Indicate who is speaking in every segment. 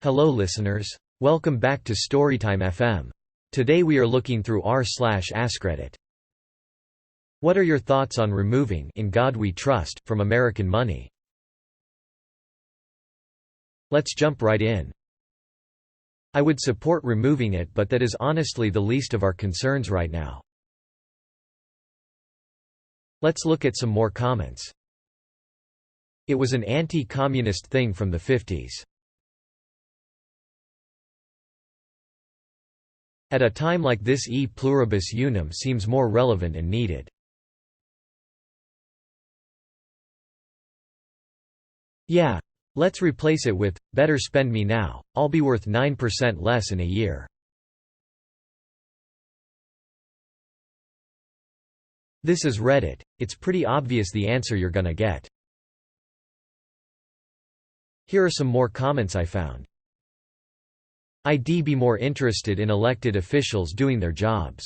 Speaker 1: Hello listeners. Welcome back to Storytime FM. Today we are looking through r/AskReddit. What are your thoughts on removing "In God We Trust" from American money? Let's jump right in. I would support removing it, but that is honestly the least of our concerns right now. Let's look at some more comments. It was an anti-communist thing from the 50s. At a time like this, e pluribus unum seems more relevant and needed. Yeah. Let's replace it with, better spend me now, I'll be worth 9% less in a year. This is Reddit. It's pretty obvious the answer you're gonna get. Here are some more comments I found. I'd be more interested in elected officials doing their jobs.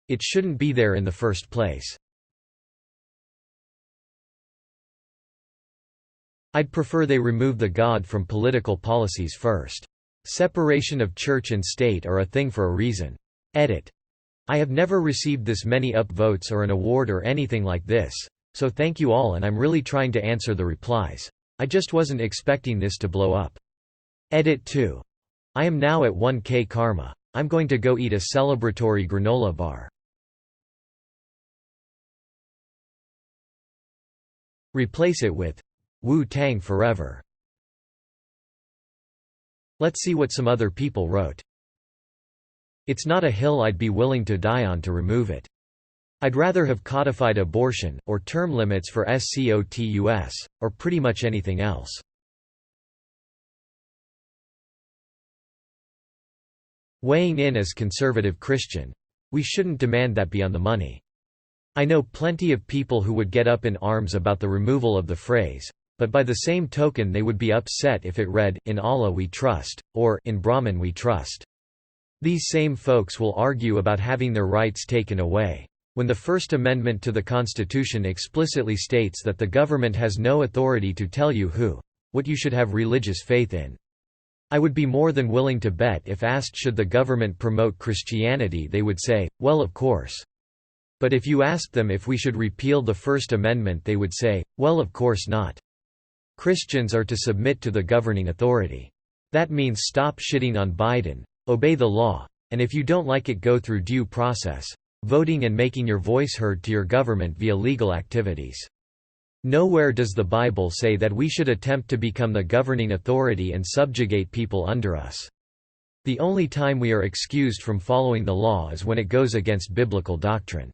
Speaker 1: It shouldn't be there in the first place. I'd prefer they remove the God from political policies first. Separation of church and state are a thing for a reason. Edit. I have never received this many upvotes or an award or anything like this, so thank you all, and I'm really trying to answer the replies. I just wasn't expecting this to blow up. Edit 2. I am now at 1K karma. I'm going to go eat a celebratory granola bar. Replace it with Wu-Tang forever. Let's see what some other people wrote. It's not a hill I'd be willing to die on to remove it. I'd rather have codified abortion, or term limits for SCOTUS, or pretty much anything else. Weighing in as conservative Christian. We shouldn't demand that be on the money. I know plenty of people who would get up in arms about the removal of the phrase, but by the same token they would be upset if it read, "In Allah we trust," or "In Brahman we trust." These same folks will argue about having their rights taken away, when the First Amendment to the Constitution explicitly states that the government has no authority to tell you what you should have religious faith in. I would be more than willing to bet if asked should the government promote Christianity, they would say, well, of course. But if you asked them if we should repeal the First Amendment, they would say, well, of course not. Christians are to submit to the governing authority. That means stop shitting on Biden, obey the law, and if you don't like it, go through due process, voting and making your voice heard to your government via legal activities. Nowhere does the Bible say that we should attempt to become the governing authority and subjugate people under us. The only time we are excused from following the law is when it goes against biblical doctrine.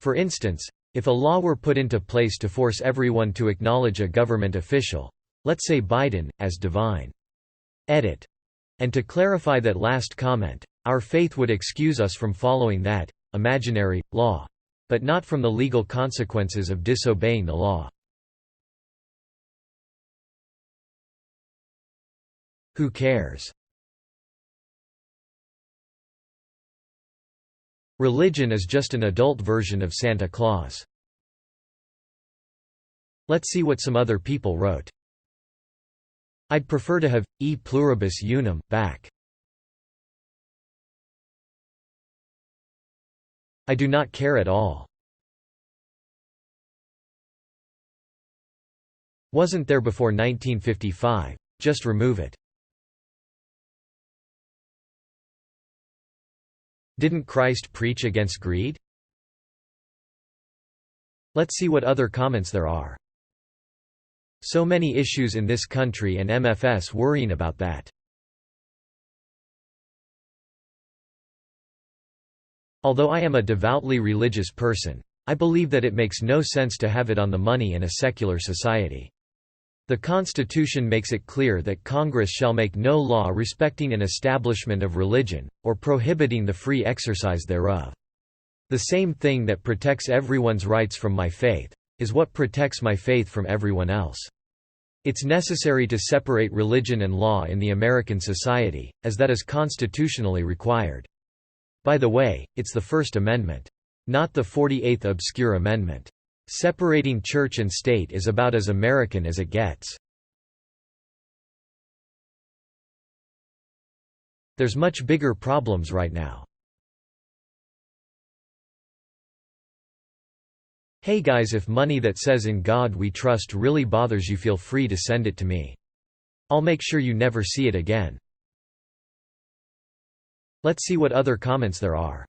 Speaker 1: For instance, if a law were put into place to force everyone to acknowledge a government official, let's say Biden, as divine. Edit. And to clarify that last comment, our faith would excuse us from following that imaginary law, but not from the legal consequences of disobeying the law. Who cares? Religion is just an adult version of Santa Claus. Let's see what some other people wrote. I'd prefer to have e pluribus unum back. I do not care at all. Wasn't there before 1955. Just remove it. Didn't Christ preach against greed? Let's see what other comments there are. So many issues in this country and MFS worrying about that. Although I am a devoutly religious person, I believe that it makes no sense to have it on the money in a secular society. The Constitution makes it clear that Congress shall make no law respecting an establishment of religion, or prohibiting the free exercise thereof. The same thing that protects everyone's rights from my faith, is what protects my faith from everyone else. It's necessary to separate religion and law in the American society, as that is constitutionally required. By the way, it's the First Amendment. Not the 48th obscure amendment. Separating church and state is about as American as it gets. There's much bigger problems right now. Hey guys, if money that says "In God We Trust" really bothers you, feel free to send it to me. I'll make sure you never see it again. Let's see what other comments there are.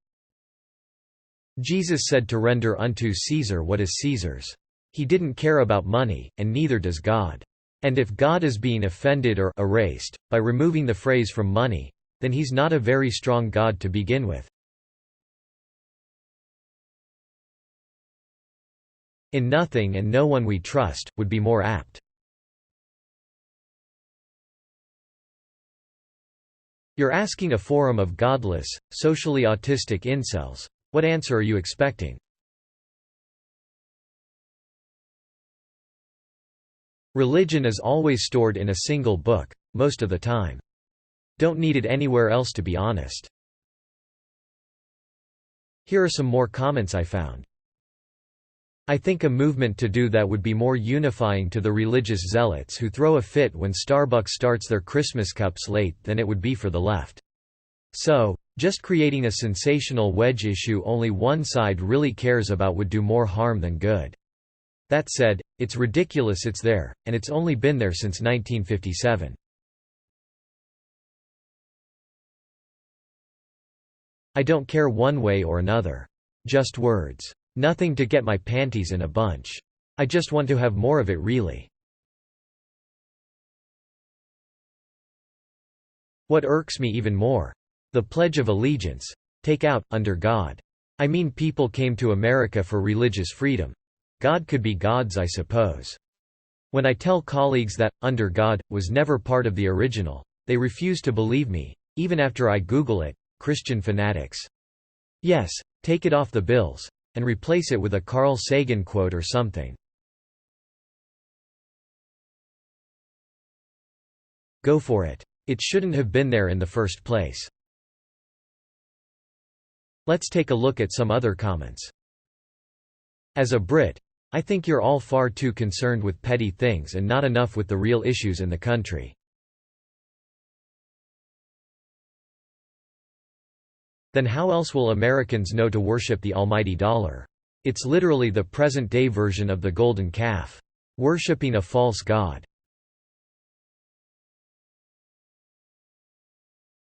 Speaker 1: Jesus said to render unto Caesar what is Caesar's. He didn't care about money, and neither does God. And if God is being offended or erased by removing the phrase from money, then he's not a very strong God to begin with. In nothing and no one we trust would be more apt. You're asking a forum of godless, socially autistic incels. What answer are you expecting? Religion is always stored in a single book, most of the time. Don't need it anywhere else, to be honest. Here are some more comments I found. I think a movement to do that would be more unifying to the religious zealots who throw a fit when Starbucks starts their Christmas cups late than it would be for the left. So, just creating a sensational wedge issue only one side really cares about would do more harm than good. That said, it's ridiculous it's there, and it's only been there since 1957. I don't care one way or another. Just words. Nothing to get my panties in a bunch. I just want to have more of it, really. What irks me even more? The Pledge of Allegiance. Take out, under God. I mean, people came to America for religious freedom. God could be gods, I suppose. When I tell colleagues that, under God, was never part of the original, they refuse to believe me, even after I Google it. Christian fanatics. Yes, take it off the bills, and replace it with a Carl Sagan quote or something. Go for it. It shouldn't have been there in the first place. Let's take a look at some other comments. As a Brit, I think you're all far too concerned with petty things and not enough with the real issues in the country. Then how else will Americans know to worship the almighty dollar? It's literally the present-day version of the golden calf. Worshipping a false god.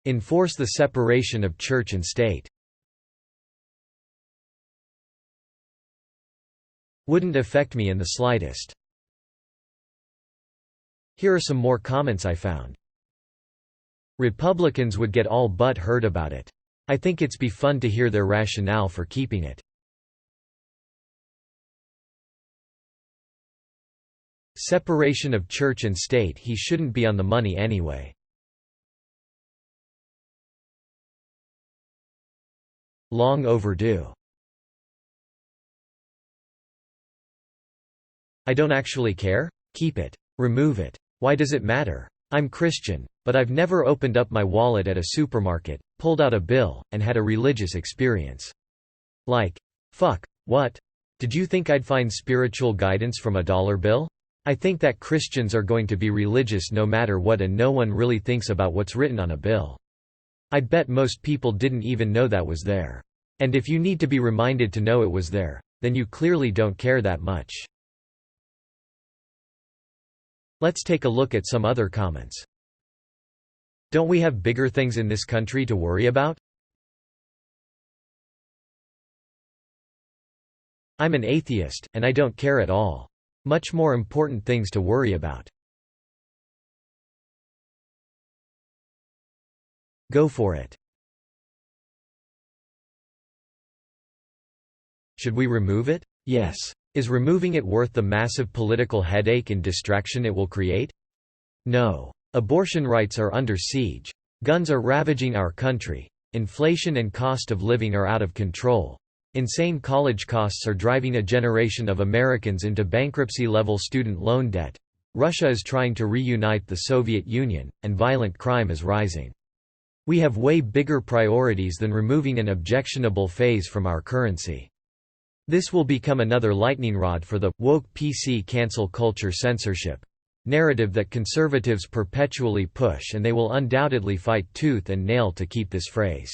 Speaker 1: Enforce the separation of church and state. Wouldn't affect me in the slightest. Here are some more comments I found. Republicans would get all but hurt about it. I think it's be fun to hear their rationale for keeping it. Separation of church and state. He shouldn't be on the money anyway. Long overdue. I don't actually care? Keep it. Remove it. Why does it matter? I'm Christian, but I've never opened up my wallet at a supermarket, pulled out a bill, and had a religious experience. Like, fuck, what? Did you think I'd find spiritual guidance from a dollar bill? I think that Christians are going to be religious no matter what, and no one really thinks about what's written on a bill. I'd bet most people didn't even know that was there. And if you need to be reminded to know it was there, then you clearly don't care that much. Let's take a look at some other comments. Don't we have bigger things in this country to worry about? I'm an atheist, and I don't care at all. Much more important things to worry about. Go for it. Should we remove it? Yes. Is removing it worth the massive political headache and distraction it will create? No. Abortion rights are under siege. Guns are ravaging our country. Inflation and cost of living are out of control. Insane college costs are driving a generation of Americans into bankruptcy-level student loan debt. Russia is trying to reunite the Soviet Union, and violent crime is rising. We have way bigger priorities than removing an objectionable phase from our currency. This will become another lightning rod for the woke PC cancel culture censorship narrative that conservatives perpetually push, and they will undoubtedly fight tooth and nail to keep this phrase.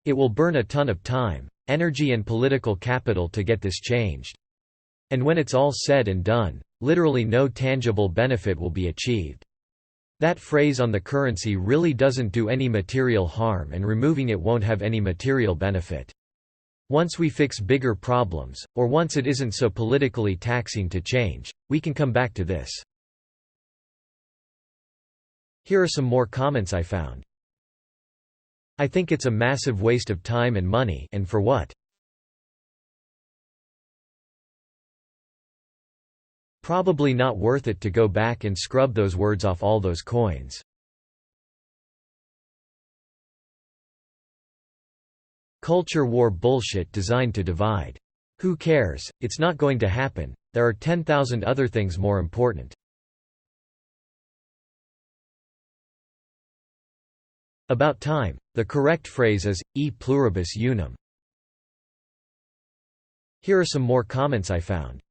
Speaker 1: It will burn a ton of time, energy and political capital to get this changed. And when it's all said and done, literally no tangible benefit will be achieved. That phrase on the currency really doesn't do any material harm, and removing it won't have any material benefit. Once we fix bigger problems, or once it isn't so politically taxing to change, we can come back to this. Here are some more comments I found. I think it's a massive waste of time and money, and for what? Probably not worth it to go back and scrub those words off all those coins. Culture war bullshit designed to divide. Who cares, it's not going to happen, there are 10,000 other things more important. About time, the correct phrase is, e pluribus unum. Here are some more comments I found.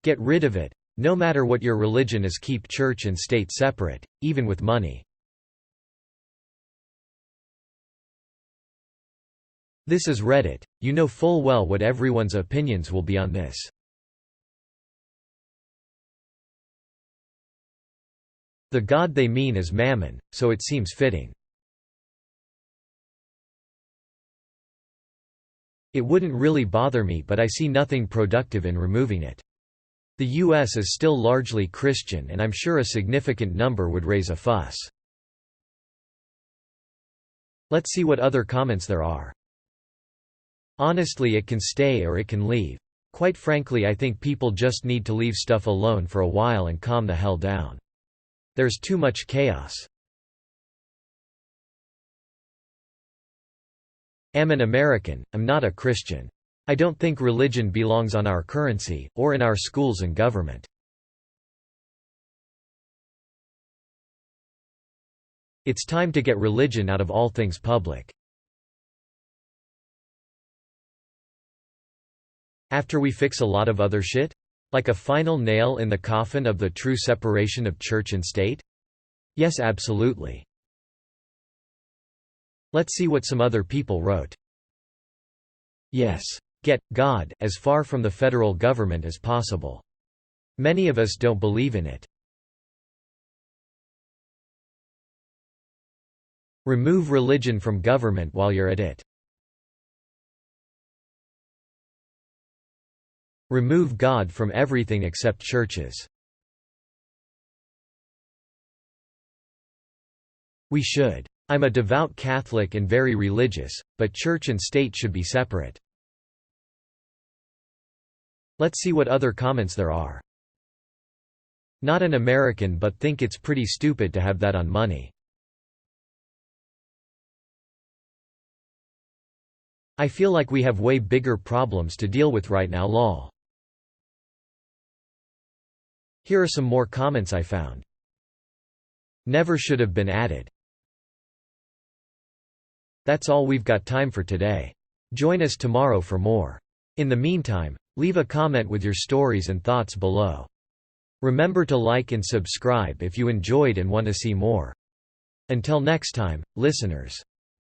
Speaker 1: Get rid of it. No matter what your religion is, keep church and state separate, even with money. This is Reddit. You know full well what everyone's opinions will be on this. The god they mean is Mammon, so it seems fitting. It wouldn't really bother me, but I see nothing productive in removing it. The US is still largely Christian, and I'm sure a significant number would raise a fuss. Let's see what other comments there are. Honestly, it can stay or it can leave. Quite frankly, I think people just need to leave stuff alone for a while and calm the hell down. There's too much chaos. I'm an American, I'm not a Christian. I don't think religion belongs on our currency, or in our schools and government. It's time to get religion out of all things public. After we fix a lot of other shit? Like a final nail in the coffin of the true separation of church and state? Yes, absolutely. Let's see what some other people wrote. Yes. Get God as far from the federal government as possible. Many of us don't believe in it. Remove religion from government while you're at it. Remove God from everything except churches. We should. I'm a devout Catholic and very religious, but church and state should be separate. Let's see what other comments there are. Not an American, but think it's pretty stupid to have that on money. I feel like we have way bigger problems to deal with right now, lol. Here are some more comments I found. Never should have been added. That's all we've got time for today. Join us tomorrow for more. In the meantime, leave a comment with your stories and thoughts below. Remember to like and subscribe if you enjoyed and want to see more. Until next time, listeners.